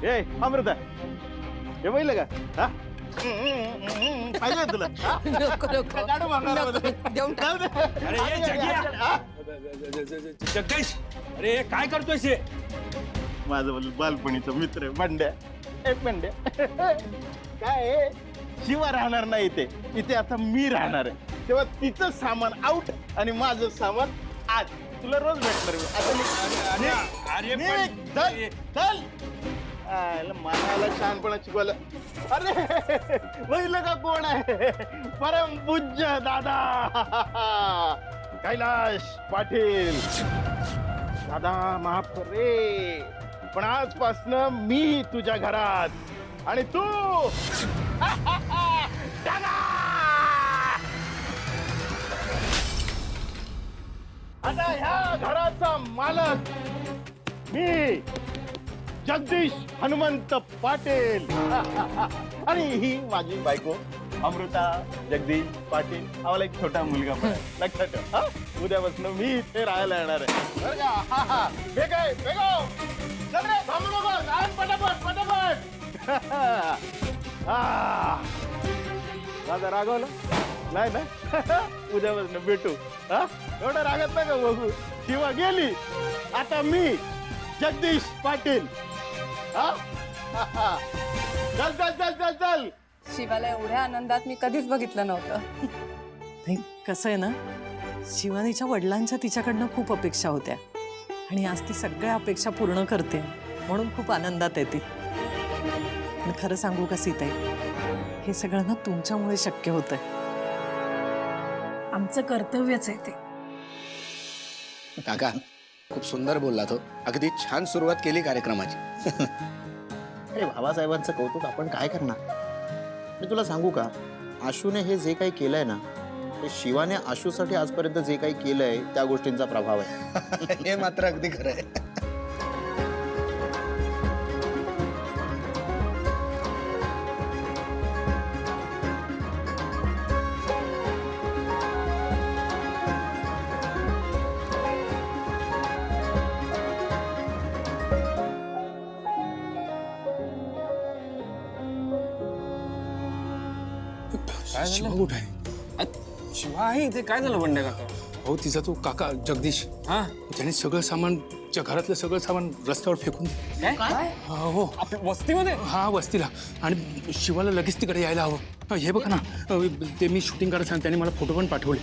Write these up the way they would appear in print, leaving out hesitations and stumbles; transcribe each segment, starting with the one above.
ए अमृता हे बघितलं का हा पाहिजे तुला हा? नको नको काढू भांगारामध्ये. देऊन टाक. जाऊ दे. अरे ये जग्या. हा? जगदीश अरे काय करतोय शे माझं बालपणीचं मित्र बंड्या एक बंड्या काय आहे? शिवा राहणार नाही इथे इथे आता मी राहणार आहे तेव्हा तिचं सामान आउट आणि माझं सामान आज तुला रोज भेटणार मी. आता अरे, अरे, निघ, पण- निघ, चल चल मनाला शहाणपणा शिकवलं अरे बघितलं का कोण आहे परम पूज्य दादा कैलाश पाटील दादा माफ कर रे पण आजपासनं मी तुझ्या घरात आणि तू दादा! आता ह्या घराचा मालक मी जगदीश हनुमंत पाटील आणि ही माझी बायको अमृता जगदीश पाटील आम्हाला एक छोटा मुलगा पण आहे. लक्षात ठेव हा? उद्यापासून मी इथे राहायला येणार आहे बरं का हा हा हे काय बेगो चल रे थांबू नको आण पटापट पटापट हा माझा रागवलं नाही ना उद्यापासून भेटू हा एवढं रागत नाही का बघू शिवा गेली आता मी जगदीश पाटील हा चल चल चल चल चल शिवाला एवढ्या आनंदात मी कधीच बघितलं नव्हतं. नाही कसं आहे ना शिवानीच्या वडिलांच्या तिच्याकडनं खूप अपेक्षा होत्या आणि आज ती सगळ्या अपेक्षा पूर्ण करते म्हणून खूप आनंदात आहे ती. पण खरं सांगू का सीताई हे सगळं ना तुमच्यामुळे शक्य होतंय. आमचं कर्तव्यच आहे ते. काका खूप सुंदर बोलला तो अगदी छान सुरुवात केली कार्यक्रमाची. अरे बाबासाहेबांचं कौतुक आपण काय करणार. मी तुला सांगू का आशूने हे जे काही केलंय ना ते शिवाने आशूसाठी आजपर्यंत जे काही केलंय त्या गोष्टींचा प्रभाव आहे. हे मात्र अगदी खरं आहे. काय शिवा झालं कुठे आहे? शिवा आहे इथे काय झालं बंड्या काका हो तिचा तो काका जगदीश हा त्याने सगळं सामान घरातलं सगळं सामान रस्त्यावर फेकून दिलं. काय हो आपल्या वस्तीमध्ये हा वस्तीला आणि शिवाला लगेच तिकडे यायला हवं. हे बघा ना ते मी शूटिंग करत सांग त्याने मला फोटो पण पाठवले.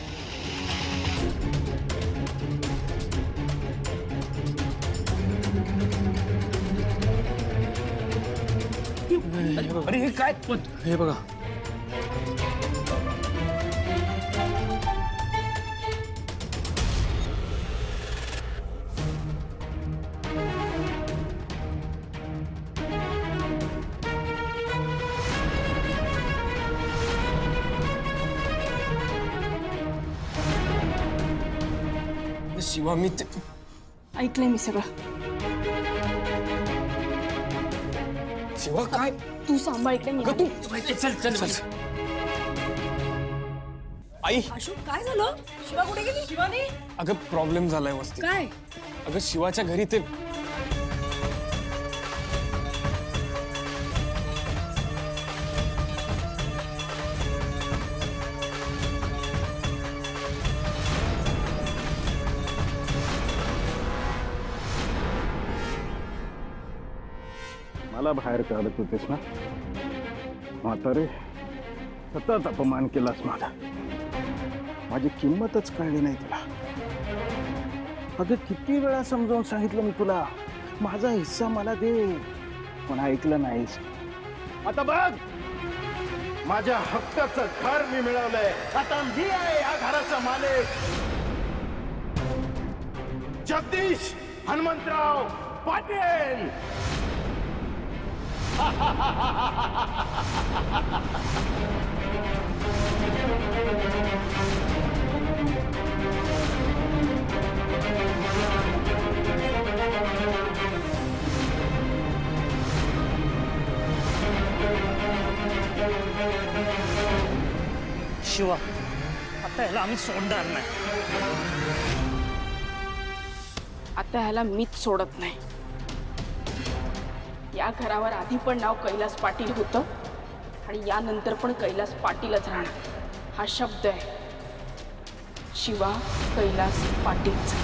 अरे हे काय हे बघा शिवा मी ऐकलंय मी सगळं. शिवा काय तू सांभाळ इकडे मी. तू चल चल चल आई आशू काय झालं. शिवा कुठे गेली. शिवानी अगं प्रॉब्लेम झालाय वस्ती काय. अगं शिवाच्या घरी ते मला बाहेर काढत होतेस ना म्हातारे सतत अपमान केलास माझा माझी किंमतच कळली नाही तुला अगं किती वेळा समजावून सांगितलं मी तुला माझा हिस्सा मला दे पण ऐकलं नाहीस आता बघ माझ्या हक्काचं घर मी मिळवलंय आता मी आहे या घराचा मालक जगदीश हनुमंतराव पाटील शिवा आता याला आम्ही सोडणार नाही. आता ह्याला मीच सोडत नाही. या घरावर आधी पण नाव कैलास पाटील होतं आणि यानंतर पण कैलास पाटीलच राहणार हा शब्द आहे शिवा कैलास पाटीलचा.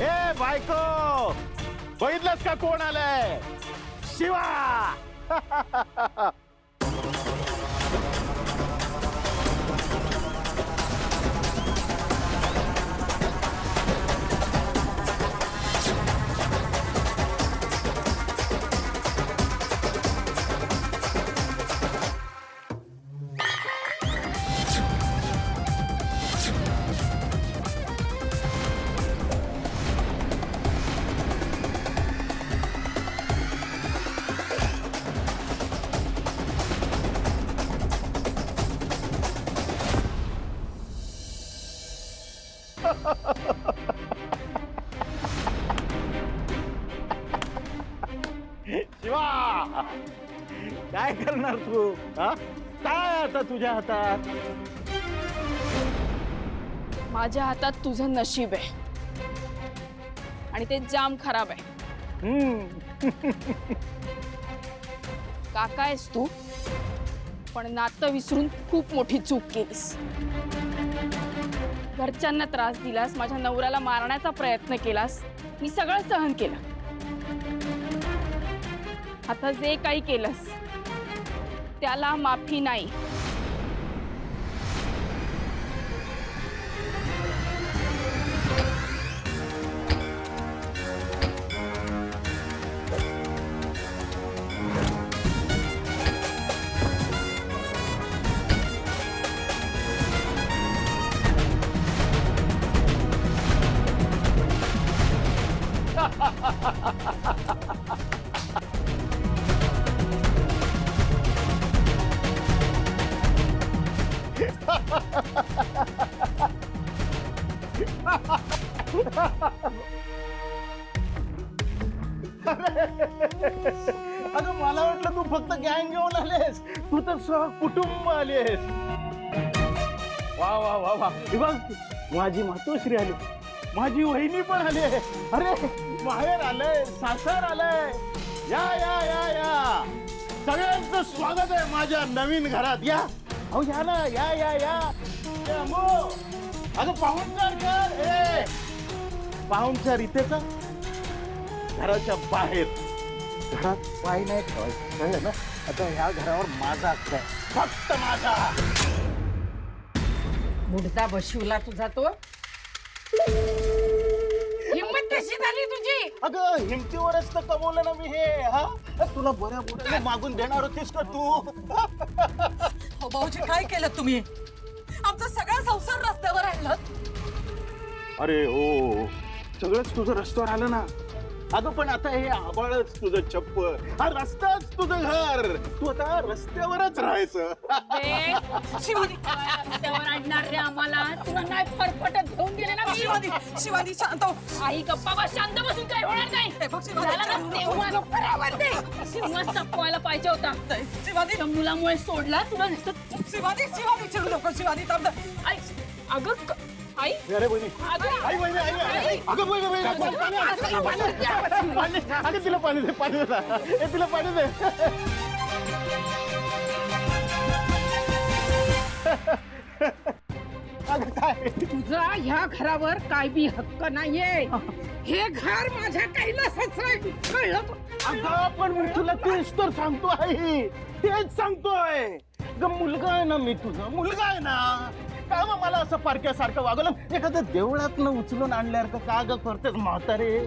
ए बायको, बघितलंस का कोण आलंय? शिवा. शिवा, काय करणार तू? हा? काय आता तुझ्या हातात? माझ्या हातात तुझं नशीब आहे आणि ते जाम खराब आहे. काका आहेस तू, पण नातं विसरून खूप मोठी चूक केलीस. घरच्यांना त्रास दिलास, माझ्या नवऱ्याला मारण्याचा प्रयत्न केलास, मी सगळं सहन केलं. आता जे काही केलंस त्याला माफी नाही. अगं मला वाटलं तू फक्त गँग घेऊन आलेस, तू तर सहकुटुंब आलेस. वा वा वा वा, हे बघ माझी मातोश्री आली, माझी वहिनी पण आली. अरे माहेर आलंय, सासर आलंय. या या या या, सगळ्यांचं स्वागत आहे माझ्या नवीन घरात. या अहो, या ना, या या या. अगं पाहुणचार कर. ए पाहुणचार इथेच, घराच्या बाहेर. घरात पाय नाही ठेवायचं, कळलं ना? आता ह्या घरावर माझा हक्क आहे, फक्त माझा. मुडदा बशिवला तुझा तो. हिम्मत कशी झाली तुझी? अगं हिमतीवरच तर कमवलं ना मी हे. हा, तुला बऱ्या बोलायला मागून देणार होतीस का तू? हो भाऊजी, काय केलं तुम्ही? आमचा सगळा संसार रस्त्यावर आणला. अरे हो, सगळंच तुझं रस्त्यावर आलं ना. अगं पण आता हे आबाळच तुझं छप्पर, हा रस्ताच तुझं घर. तू आता रस्त्यावरच राहायचं. रस्त्यावर आणणार रे आम्हाला. तुला नाही फरफटत घेऊन गेले ना मी. शिवानी शांत हो. आई गप्पा बस, शांत बसून काय होणार नाही. झालं ना, तेव्हा संपवायला पाहिजे होता. शिवानी, त्या मुलामुळे सोडला तुला नुसतं. शिवानी, शिवानी चिडू नको. शिवानी थांब. आई अगं आई अरे बहिणी, आई बहिणी, आई, अगं बहिणी, पाणी, अगं तिला पाणी दे, पाणी दे, ए तिला पाणी दे. अगं काय, तुझा ह्या घरावर काय बी हक्क नाहीये. हे घर माझ्या कैलासाचं आहे, कळलं? अगं पण मी तुला तेच तर सांगतो आहे, तेच सांगतोय. ग मुलगा आहे ना मी तुझा, मुलगा आहे ना. काय मग मला असं पारख्यासारखं वागवलं? एखाद्या देवळातनं उचलून आणल्यासारखं का ग करतेस म्हातारे?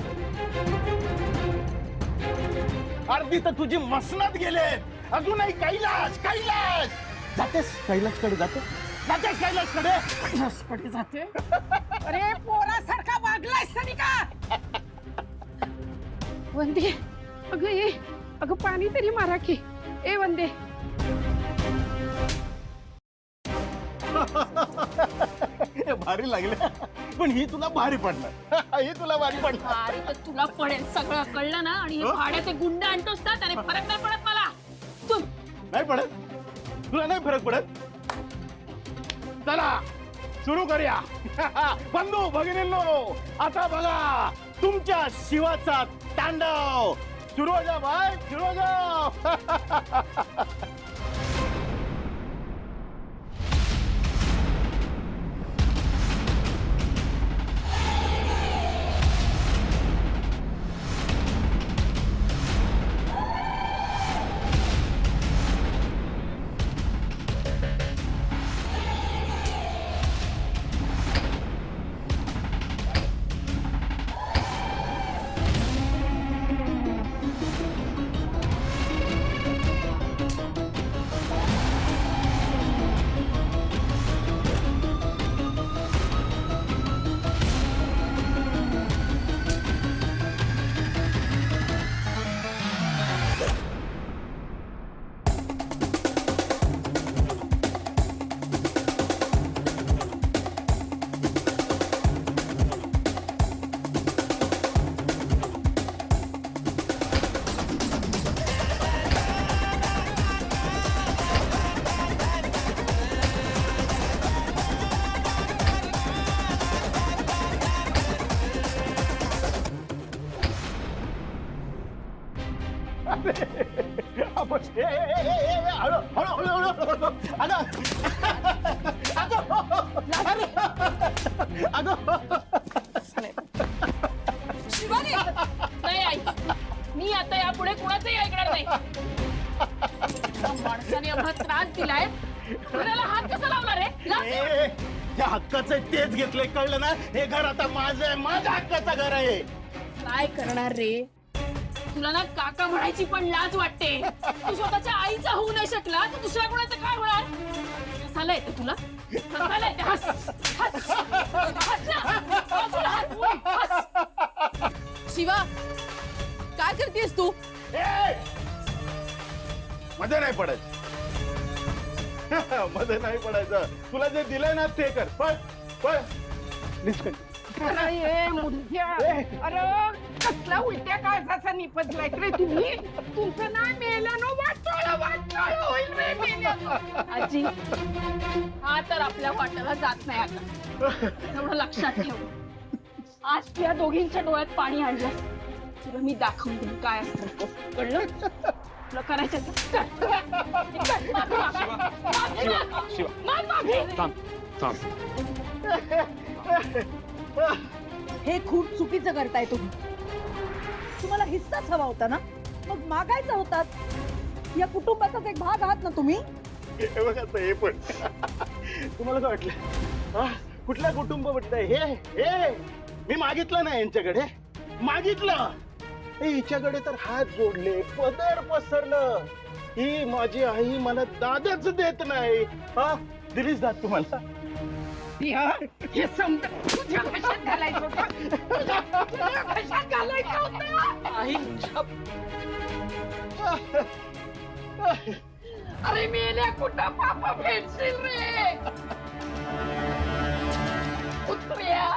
अर्धी तर तुझी मसनात गेले, अजूनही कैलास कैलास. जातेस कैलासकडे, जातेस कैलासकडे. कैलासकडे जाते? अरे पोरासारखा वागलायस तरी का? वंदे, अगं ये, अगं पाणी तरी मारा की. ए वंदे. भारी लागले, पण ही तुला भारी पडणार. ही तुला भारी पडणार. अरे तर तुला पडेल सगळं, कळलं ना? आणि हे भाड्याचे गुंड आणतोस ना, त्याने फरक नाही पडत मला. तू नाही पडत. तुला नाही फरक पडत? चला सुरू करूया. बंधू भगिनींनो, आता बघा तुमच्या शिवाचा तांडव सुरू हो जा भाई, सुरू हो जा. शिवानी नाही आई, मी आता यापुढे कुणाचंही ऐकणार नाही. त्या माणसाने एवढा त्रास दिलाय, घराला हात कसा लावणार आहे? लाव. त्या हक्काचं तेच घेतलंय, कळलं ना? हे घर आता माझं आहे, माझ्या हक्काचं घर आहे. काय करणार रे? तुला ना काका म्हणायची पण लाज वाटते. तू स्वतःच्या आईचा होऊ नाही शकला तर दुसऱ्या कोणाचं काय होणार? हसायला येतं तुला? हसायला येते? हस हस हस ना. बाजूला हस, हस. शिवा, काय करतेस तू? मध्ये नाही पडायचं. मध्ये नाही पडायचं. तुला जे दिलंय ना ते कर. पळ पळ. लिस्ट अरे ये मुडद्या. अरे कसला उलट्या काळजाचा निपजलाय रे तुम्ही. तुमचं नाव मेल्यानं वाटोळं होईल रे मेल्यानं. आजी, हा तर आपल्या वाट्याला जात नाही आता, एवढं लक्षात ठेव. आज तुझ्या दोघींच्या डोळ्यात पाणी आणलं, तुला मी दाखवून देईन काय असतं. कळलं? तुला करायचं तर कर. माफी. थांब थांब. हे खूप चुकीचं करताय तुम्ही. तुम्हाला हिस्साच हवा होता ना, मग मागायचा होता. या कुटुंबाचाच एक भाग आहात ना तुम्ही. हे बघा आता हे पण. तुम्हाला काय वाटलं? कुठल्या कुटुंब म्हटलंय हे? हे मी मागितलं ना यांच्याकडे, मागितलं. हिच्याकडे तर हात जोडले, पदर पसरलं. ही माझी आई मला दादच देत नाही. हा दिलीच दाद तुम्हाला. हे समजा तुझ्या कशात घालायचं होतं? तुझ्या कशात घालायचं होतं? आई, अरे मेल्या कुठं पापा भेटशील रे. पुत्र्या,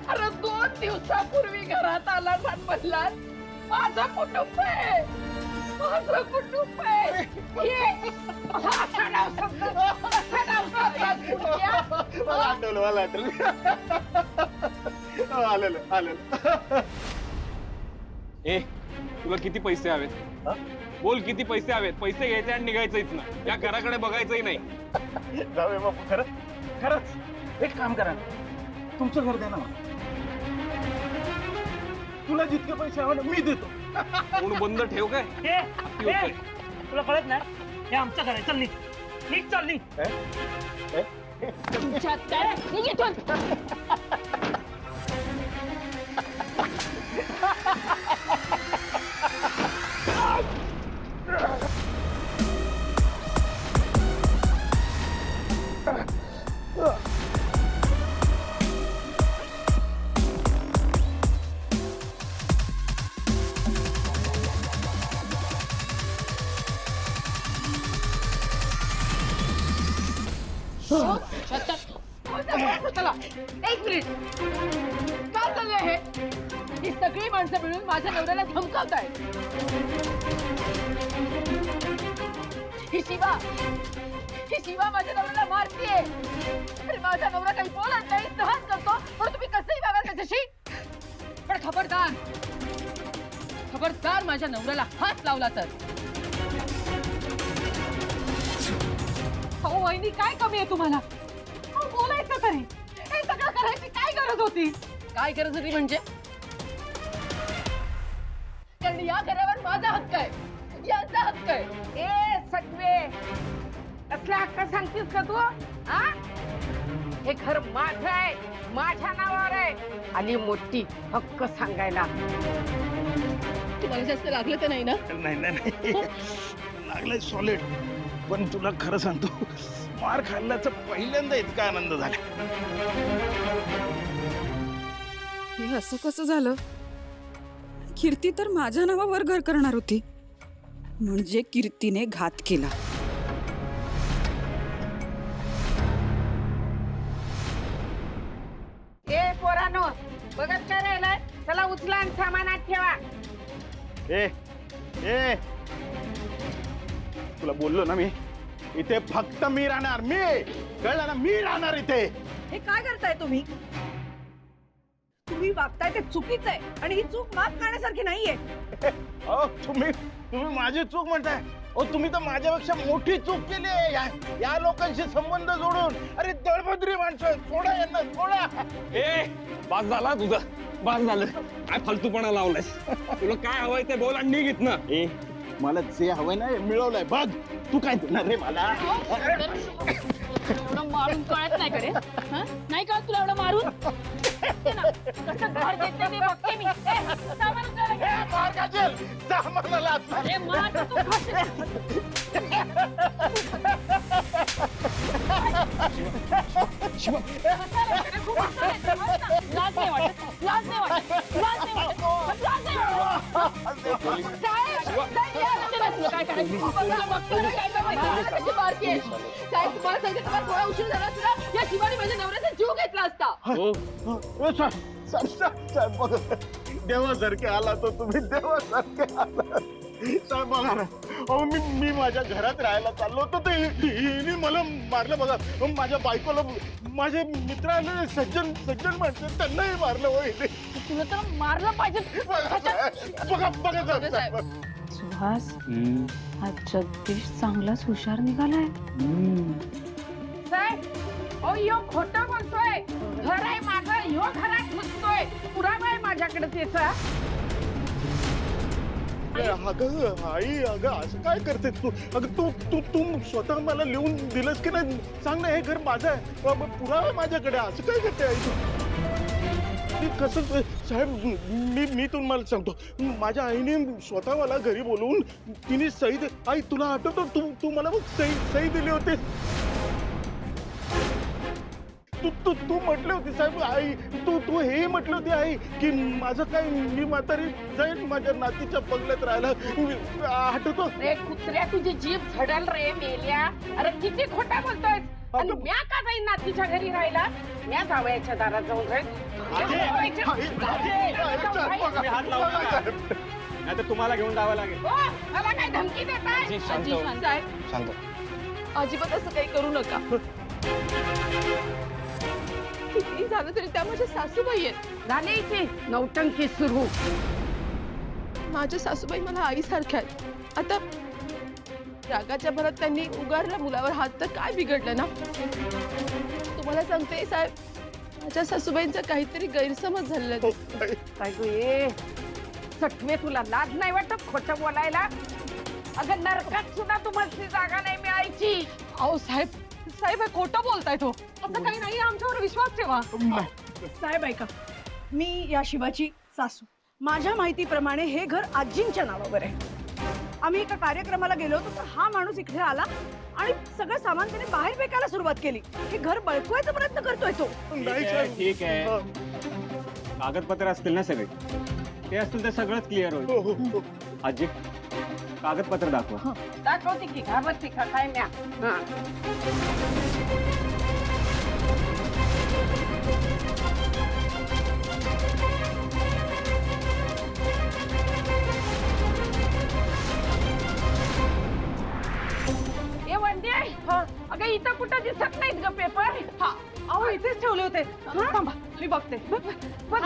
अरे 2 दिवसापूर्वी घरात आला म्हणलास माझं कुटुंब आहे, माझं कुटुंब आहे. ये, असं नाव सांगतात, असं नाव सांगतात पुत्र्या. मला आठवलं, मला आठवलं. आलेलं. ए तुला किती पैसे हवेत? बोल किती पैसे हवेत? पैसे घ्यायचे आणि निघायचं इथनं. या घराकडे बघायचंही नाही. जाऊया बापू. खरंच एक काम करा, तुमचं घर द्या ना मला. तुला जितके पैसे हवे ना मी देतो. कोण बंद ठेव काय? तुला कळत नाही? हे आमचं घर आहे. चल निघ, निघ, चल निघ. तुमच्यात काय? निघ इथून. चला एक मिनिट. काय चाललंय हे? ही सगळी माणसं मिळून माझ्या नवऱ्याला धमकावताय. ही ही शिवा माझ्या नवऱ्याला मारतीये. अरे माझा नवरा काही बोलत नाही, सहन करतो, पण तुम्ही कसंही वागाल त्याच्याशी. पण खबरदार माझ्या नवऱ्याला हात लावला तर. अहो वहिनी, काय कमी आहे तुम्हाला? अहो, बोलायचं तरी. हे सगळं करायची काय गरज होती? काय गरज होती म्हणजे? कारण या घरावर माझा हक्क आहे, यांचा हक्क आहे. ए सटवे, असला हक्क सांगतीस का तू? हा? हे घर माझं आहे, माझ्या नावावर आहे. आली मोठी हक्क सांगायला. तुम्हाला जास्त लागलं तर नाही ना? नाही लागलंय सॉलिड. पण तुला खरं सांगतो, मार खाल्ल्याचा पहिल्यांदा इतका आनंद झाला. हे असं कसं झालं? कीर्ती तर माझ्या नावावर घर करणार होती, म्हणजे कीर्तीने घात केला. ए पोरानो, बघत काय राहिलाय? चला उचला आणि सामानात ठेवा. ए ए तुला बोललो ना मी, इथे फक्त मी राहणार. मी कळलं ना, मी राहणार इथे. हे काय करताय तुम्ही? तुम्ही वागताय ते चुकीचं आहे आणि ही चूक माफ करण्यासारखी नाहीये. अहो तुम्ही माझी चूक म्हणताय? ओ तुम्ही तर माझ्यापेक्षा मोठी चूक केली आहे या लोकांशी संबंध जोडून. अरे दळभद्री माणसं, सोडा यांना, सोडा. ए बास झाला तुझा, बास झालं. काय फालतूपणा लावलायस? तुला काय हवंय ते बोल आणि निघ इथनं. ए मला जे हवंय ना, मिळवलंय बघ. तू काय देणार रे मला? एवढं मारून कळत नाही कडे? नाही कळत तुला एवढं मारून? ते ना, कसं घर देते ते बघते मी. सामान उचलायला घे. मार खाशील, सामानाला हात मार. अरे मार तर तू खाशील. लाज नाही वाटत, लाज नाही वाटत, लाज नाही वाटत, लाज नाही वाटत. तुला काय करायचं? साहेब तुम्हाला सांगते, तुम्हाला थोडा उशीर झाला असता, या शिवानी माझ्या नवऱ्याचा जीव घेतला असता. साहेब बघा, देवासारखे आला तो तुम्ही, देवासारखे आला. साहेब बघा ना, अहो मी माझ्या घरात राहायला चाललो होतो, तर हिने मला मारलं. बघा माझ्या बायकोला, माझे मित्र आले, सज्जन म्हणते, त्यांनाही मारलं. हो हिने. तुला तर मारलं पाहिजे. बघा साहेब. सुहास, हा जगदीश चांगलाच हुशार निघालाय. साहेब ओ यो खोटं बोलतोय. घर आहे माझं, यो घरात घुसतोय. पुरावा आहे माझ्याकडे त्याचा. अगं आई, अगं असं काय करते तू? अगं तू स्वतः मला लिहून दिलंस की नाही? सांग ना, हे घर माझं आहे, पुरावा माझ्याकडे. असं काय करते आई तू? कसं साहेब, मी तुम्हाला सांगतो, माझ्या आईने स्वतः मला घरी बोलवून तिने सही आई तुला आठवतो, तू मला मग सही दिली होती. तू म्हटली होती साहेब, आई तू हे म्हटली होती आई, की माझं काय, मी म्हातारी जाईन माझ्या नातीच्या बंगल्यात राहायला. आठवतो? रे कुत्र्या, तुझी जीभ झडल रे मेल्या. अरे किती खोटा बोलतोय. आणि म्या का जाईन नातीच्या घरी राहायला? म्या जावयाच्या दारात जाऊन राहील. नाही तर तुम्हाला घेऊन जावं लागेल. मला काय धमकी देताय? शांत. अजिबात असं काही करू नका. किती झालं तरी त्या माझ्या सासूबाई आहेत. झाले इथे नौटंकी सुरू. माझ्या सासूबाई मला आईसारख्या आहेत. आता रागाच्या भरात त्यांनी उगारला मुलावर हात, तर काय बिघडलं ना? तुम्हाला सांगते साहेब, माझ्या सासूबाईंचा काहीतरी गैरसमज झालेला आहे. काय गो ये सटवे, तुला लाज नाही वाटत खोटं बोलायला? अगं नरकात सुद्धा तुम्हाला जागा नाही मिळायची. अहो साहेब, साहेब हे खोटं बोलताय तो. असं काही नाही, आमच्यावर विश्वास ठेवा. साहेब ऐका, मी या शिवाची सासू. माझ्या माहितीप्रमाणे हे घर आजींच्या नावावर आहे. आम्ही एका कार्यक्रमाला गेलो होतो, तर हा माणूस इकडे आला आणि सगळं सामान त्याने बाहेर फेकायला सुरुवात केली. हे घर बळकवायचा प्रयत्न करतोय तो. ठीक आहे. कागदपत्र असतील ना सगळे? ते असतील तर सगळंच क्लिअर होईल. आजी, कागदपत्र दाखवा. दाखवते की घाबरते का काय म्या? शिवंती अगं इथं कुठं दिसत नाहीत ग पेपर. हा अहो इथेच ठेवले होते. थांबा मी बघते. बघ